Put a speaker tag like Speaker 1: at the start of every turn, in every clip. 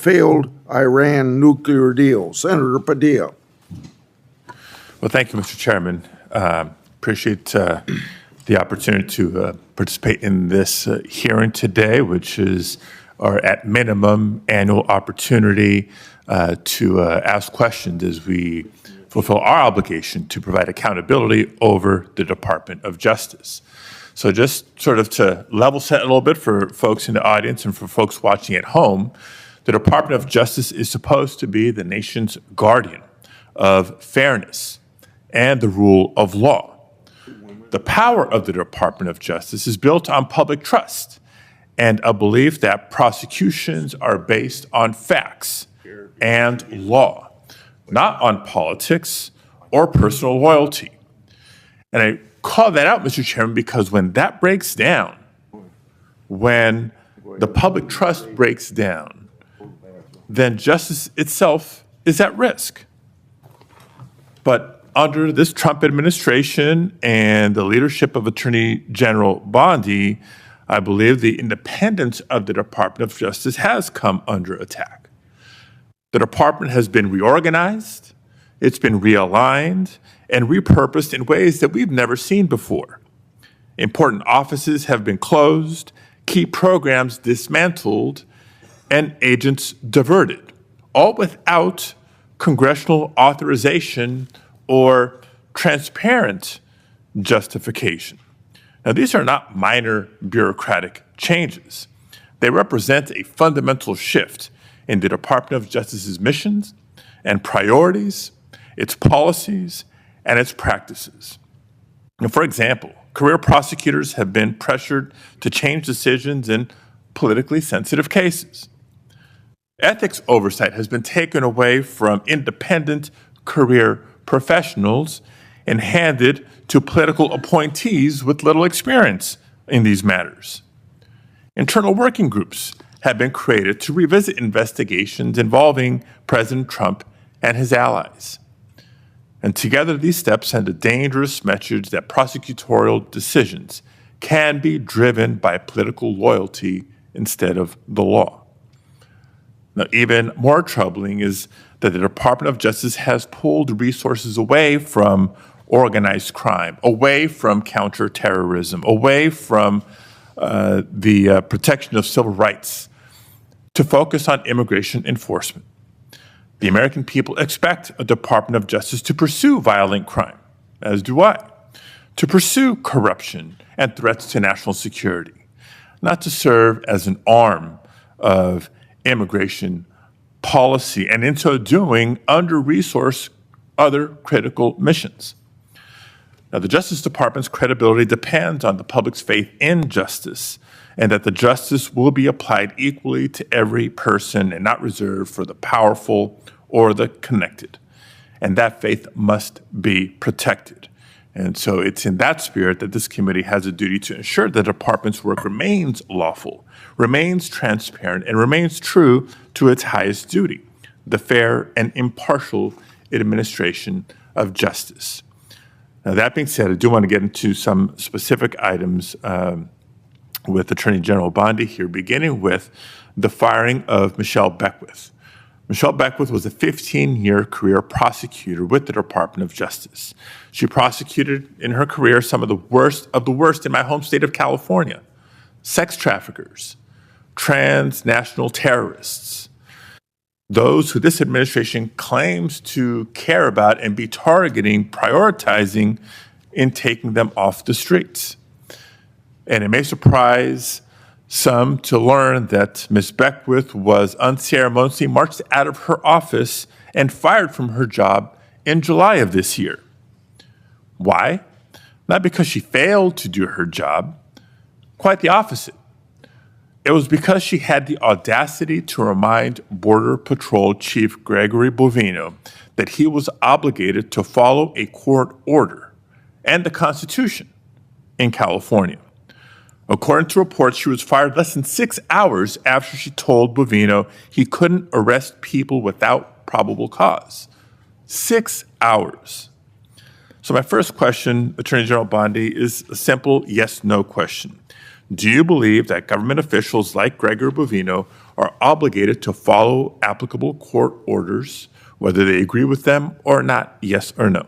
Speaker 1: failed Iran nuclear deal. Senator Padilla.
Speaker 2: Well, thank you, Mr. Chairman. Appreciate the opportunity to participate in this hearing today, which is our, at minimum, annual opportunity to ask questions as we fulfill our obligation to provide accountability over the Department of Justice. So just sort of to level set a little bit for folks in the audience and for folks watching at home, the Department of Justice is supposed to be the nation's guardian of fairness and the rule of law. The power of the Department of Justice is built on public trust and a belief that prosecutions are based on facts and law, not on politics or personal loyalty. And I call that out, Mr. Chairman, because when that breaks down, when the public trust breaks down, then justice itself is at risk. But under this Trump administration and the leadership of Attorney General Bondi, I believe the independence of the Department of Justice has come under attack. The department has been reorganized, it's been realigned, and repurposed in ways that we've never seen before. Important offices have been closed, key programs dismantled, and agents diverted, all without congressional authorization or transparent justification. Now, these are not minor bureaucratic changes. They represent a fundamental shift in the Department of Justice's missions and priorities, its policies, and its practices. Now, for example, career prosecutors have been pressured to change decisions in politically sensitive cases. Ethics oversight has been taken away from independent career professionals and handed to political appointees with little experience in these matters. Internal working groups have been created to revisit investigations involving President Trump and his allies. And together, these steps send a dangerous message that prosecutorial decisions can be driven by political loyalty instead of the law. Now, even more troubling is that the Department of Justice has pulled resources away from organized crime, away from counterterrorism, away from the protection of civil rights to focus on immigration enforcement. The American people expect a Department of Justice to pursue violent crime, as do I, to pursue corruption and threats to national security, not to serve as an arm of immigration policy, and in so doing, under-resource other critical missions. Now, the Justice Department's credibility depends on the public's faith in justice, and that the justice will be applied equally to every person and not reserved for the powerful or the connected. And that faith must be protected. And so it's in that spirit that this committee has a duty to ensure the department's work remains lawful, remains transparent, and remains true to its highest duty, the fair and impartial administration of justice. Now, that being said, I do want to get into some specific items with Attorney General Bondi here, beginning with the firing of Michelle Beckwith. Michelle Beckwith was a 15-year career prosecutor with the Department of Justice. She prosecuted in her career some of the worst in my home state of California: sex traffickers, transnational terrorists, those who this administration claims to care about and be targeting, prioritizing in taking them off the streets. And it may surprise some to learn that Ms. Beckwith was unceremoniously marched out of her office and fired from her job in July of this year. Why? Not because she failed to do her job, quite the opposite. It was because she had the audacity to remind Border Patrol Chief Gregory Bovino that he was obligated to follow a court order and the Constitution in California. According to reports, she was fired less than 6 hours after she told Bovino he couldn't arrest people without probable cause. 6 hours. So my first question, Attorney General Bondi, is a simple yes-no question. Do you believe that government officials like Gregor Bovino are obligated to follow applicable court orders, whether they agree with them or not? Yes or no?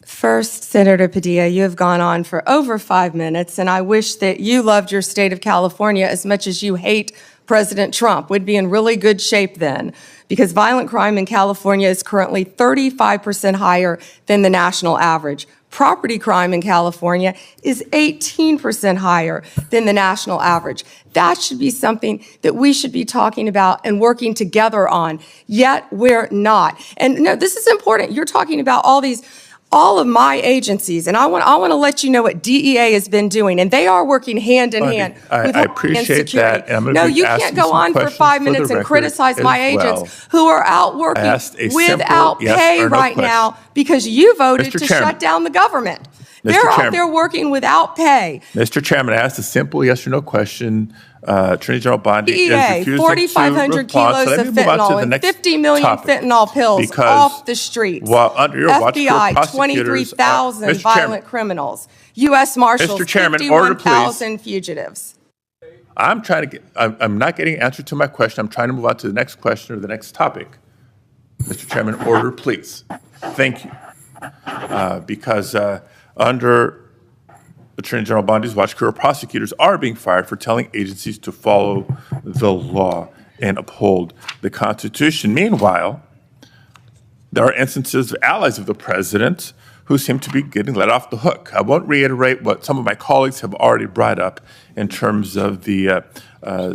Speaker 3: First, Senator Padilla, you have gone on for over 5 minutes, and I wish that you loved your state of California as much as you hate President Trump. We'd be in really good shape then, because violent crime in California is currently 35% higher than the national average. Property crime in California is 18% higher than the national average. That should be something that we should be talking about and working together on, yet we're not. And no, this is important. You're talking about all of my agencies, and I want to let you know what DEA has been doing, and they are working hand in hand with
Speaker 2: I
Speaker 3: Homeland
Speaker 2: appreciate
Speaker 3: Security.
Speaker 2: that. And I'm gonna
Speaker 3: No,
Speaker 2: be
Speaker 3: you
Speaker 2: asking
Speaker 3: can't go
Speaker 2: some
Speaker 3: on for
Speaker 2: questions
Speaker 3: 5
Speaker 2: for
Speaker 3: minutes
Speaker 2: the
Speaker 3: and
Speaker 2: record
Speaker 3: criticize my
Speaker 2: as well.
Speaker 3: agents who are out working
Speaker 2: Asked a simple
Speaker 3: without
Speaker 2: yes
Speaker 3: pay
Speaker 2: or no
Speaker 3: right
Speaker 2: question.
Speaker 3: now because you voted
Speaker 2: Mr.
Speaker 3: to
Speaker 2: Chairman.
Speaker 3: shut down the government.
Speaker 2: Mr.
Speaker 3: They're out
Speaker 2: Chairman.
Speaker 3: there working without pay.
Speaker 2: Mr. Chairman, I asked a simple yes or no question. Attorney General Bondi is
Speaker 3: DEA,
Speaker 2: refusing
Speaker 3: 4,500
Speaker 2: to respond.
Speaker 3: kilos
Speaker 2: So let
Speaker 3: of
Speaker 2: me move on to
Speaker 3: fentanyl
Speaker 2: the
Speaker 3: and
Speaker 2: next
Speaker 3: 50 million
Speaker 2: topic.
Speaker 3: fentanyl pills
Speaker 2: Because
Speaker 3: off the streets.
Speaker 2: while under your watch, your
Speaker 3: FBI,
Speaker 2: prosecutors
Speaker 3: 23,000
Speaker 2: Mr. Chairman.
Speaker 3: violent criminals. U.S. Marshals,
Speaker 2: Mr. Chairman, order, please.
Speaker 3: 51,000 fugitives.
Speaker 2: I'm not getting an answer to my question. I'm trying to move on to the next question or the next topic. Mr. Chairman, order, please. Thank you. Because under Attorney General Bondi's watch, career prosecutors are being fired for telling agencies to follow the law and uphold the Constitution. Meanwhile, there are instances of allies of the president who seem to be getting let off the hook. I won't reiterate what some of my colleagues have already brought up in terms of the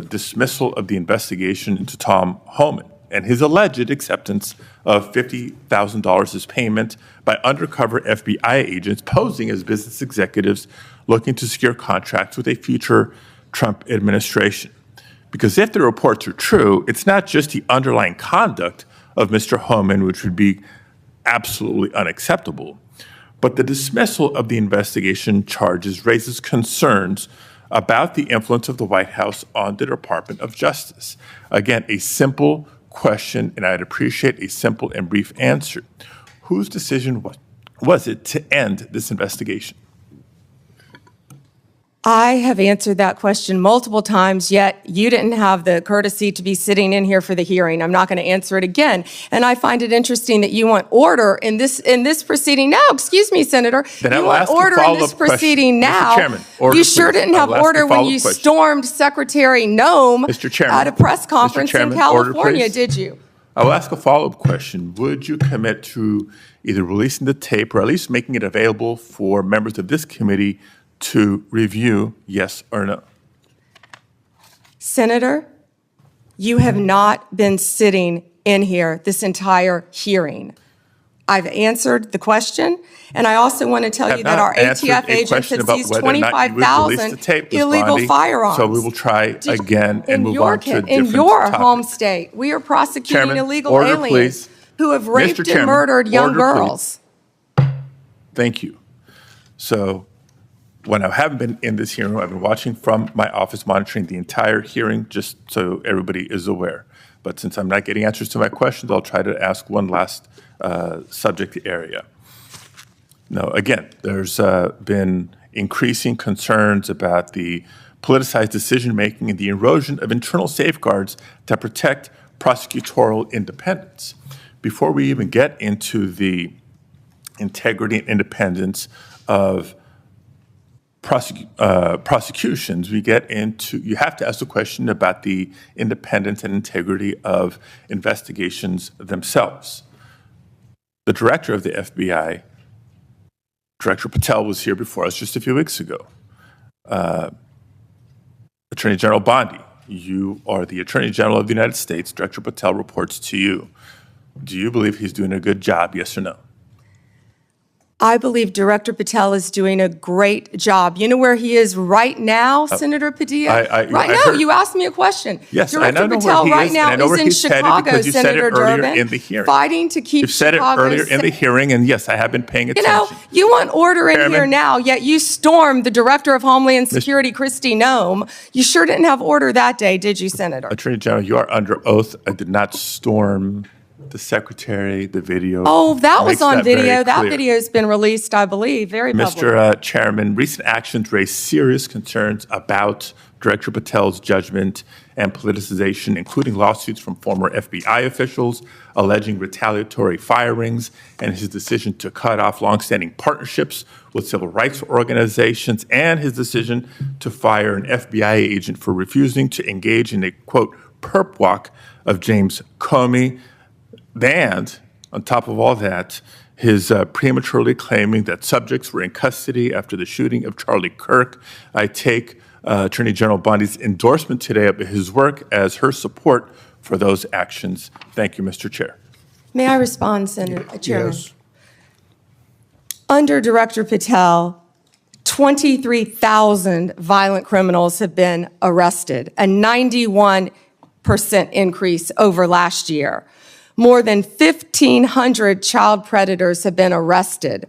Speaker 2: dismissal of the investigation into Tom Homeland and his alleged acceptance of $50,000 as payment by undercover FBI agents posing as business executives looking to secure contracts with a future Trump administration. Because if the reports are true, it's not just the underlying conduct of Mr. Homeland, which would be absolutely unacceptable, but the dismissal of the investigation charges raises concerns about the influence of the White House on the Department of Justice. Again, a simple question, and I'd appreciate a simple and brief answer. Whose decision was it to end this investigation?
Speaker 3: I have answered that question multiple times, yet you didn't have the courtesy to be sitting in here for the hearing. I'm not going to answer it again. And I find it interesting that you want order in this proceeding now. Excuse me, Senator.
Speaker 2: Then
Speaker 3: you
Speaker 2: I'll
Speaker 3: want
Speaker 2: ask a
Speaker 3: order in
Speaker 2: follow-up
Speaker 3: this
Speaker 2: question.
Speaker 3: proceeding
Speaker 2: Mr.
Speaker 3: now.
Speaker 2: Chairman, order,
Speaker 3: you sure
Speaker 2: please.
Speaker 3: didn't have
Speaker 2: I'll ask a
Speaker 3: order when
Speaker 2: follow-up
Speaker 3: you
Speaker 2: question.
Speaker 3: stormed Secretary Noem
Speaker 2: Mr. Chairman,
Speaker 3: at a press conference
Speaker 2: Mr. Chairman,
Speaker 3: in
Speaker 2: order,
Speaker 3: California,
Speaker 2: please.
Speaker 3: did you?
Speaker 2: I will ask a follow-up question. Would you commit to either releasing the tape or at least making it available for members of this committee to review, yes or no?
Speaker 3: Senator, you have not been sitting in here this entire hearing. I've answered the question, and I also want to tell you that our ATF agents have seized 25,000 illegal firearms.
Speaker 2: So we will try again and move on to a different
Speaker 3: in your
Speaker 2: topic.
Speaker 3: home state, we are prosecuting
Speaker 2: Chairman,
Speaker 3: illegal
Speaker 2: order,
Speaker 3: aliens
Speaker 2: please.
Speaker 3: who have raped
Speaker 2: Mr.
Speaker 3: and
Speaker 2: Chairman,
Speaker 3: murdered young
Speaker 2: order,
Speaker 3: girls.
Speaker 2: Thank you. So when I haven't been in this hearing, I've been watching from my office, monitoring the entire hearing, just so everybody is aware. But since I'm not getting answers to my questions, I'll try to ask one last subject area. Now, again, there's been increasing concerns about the politicized decision-making and the erosion of internal safeguards that protect prosecutorial independence. Before we even get into the integrity and independence of prosecutions, we get into, you have to ask the question about the independence and integrity of investigations themselves. The director of the FBI, Director Patel, was here before us just a few weeks ago. Attorney General Bondi, you are the Attorney General of the United States. Director Patel reports to you. Do you believe he's doing a good job, yes or no?
Speaker 3: I believe Director Patel is doing a great job. You know where he is right now, Senator Padilla? Right now, you asked me a question.
Speaker 2: Yes,
Speaker 3: Director
Speaker 2: I know
Speaker 3: Patel
Speaker 2: where he
Speaker 3: right
Speaker 2: is,
Speaker 3: now
Speaker 2: and I know
Speaker 3: is
Speaker 2: where
Speaker 3: in
Speaker 2: he's headed
Speaker 3: Chicago,
Speaker 2: because you said it
Speaker 3: Senator
Speaker 2: earlier
Speaker 3: Durbin,
Speaker 2: in the hearing.
Speaker 3: fighting to keep
Speaker 2: You've said it
Speaker 3: Chicago
Speaker 2: earlier in the hearing, and yes, I have been paying
Speaker 3: You
Speaker 2: attention.
Speaker 3: know, you want order in
Speaker 2: Chairman.
Speaker 3: here now, yet you stormed the Director of Homeland Security, Kristi Noem. You sure didn't have order that day, did you, Senator?
Speaker 2: Attorney General, you are under oath. I did not storm the secretary, the video.
Speaker 3: Oh, that was
Speaker 2: makes
Speaker 3: on
Speaker 2: very
Speaker 3: video. That
Speaker 2: clear.
Speaker 3: video's been released, I believe, very public.
Speaker 2: Mr. Chairman, recent actions raise serious concerns about Director Patel's judgment and politicization, including lawsuits from former FBI officials alleging retaliatory firings and his decision to cut off longstanding partnerships with civil rights organizations and his decision to fire an FBI agent for refusing to engage in a, quote, perp walk of James Comey. And on top of all that, his prematurely claiming that subjects were in custody after the shooting of Charlie Kirk. I take Attorney General Bondi's endorsement today of his work as her support for those actions. Thank you, Mr. Chair.
Speaker 3: May I respond, Senator Chairman?
Speaker 1: Yes.
Speaker 3: Under Director Patel, 23,000 violent criminals have been arrested, a 91% increase over last year. More than 1,500 child predators have been arrested.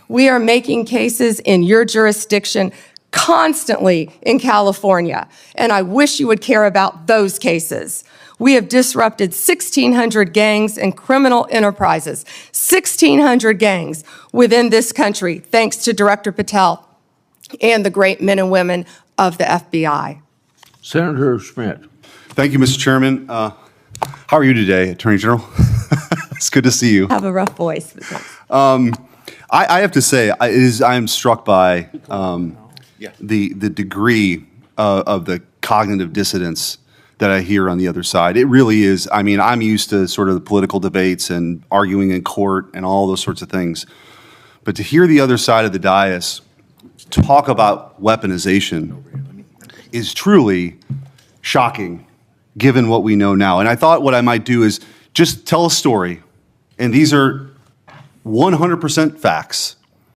Speaker 3: We are making cases in your jurisdiction constantly in California, and I wish you would care about those cases. We have disrupted 1,600 gangs and criminal enterprises, 1,600 gangs within this country, thanks to Director Patel and the great men and women of the FBI.
Speaker 1: Senator Schmitt.
Speaker 4: Thank you, Mr. Chairman. How are you today, Attorney General? It's good to see you.
Speaker 3: Have a rough voice.
Speaker 4: I have to say, I am struck by the degree of the cognitive dissonance that I hear on the other side. It really is. I mean, I'm used to sort of the political debates and arguing in court and all those sorts of things. But to hear the other side of the dais talk about weaponization is truly shocking, given what we know now. And I thought what I might do is just tell a story. And these are 100% facts.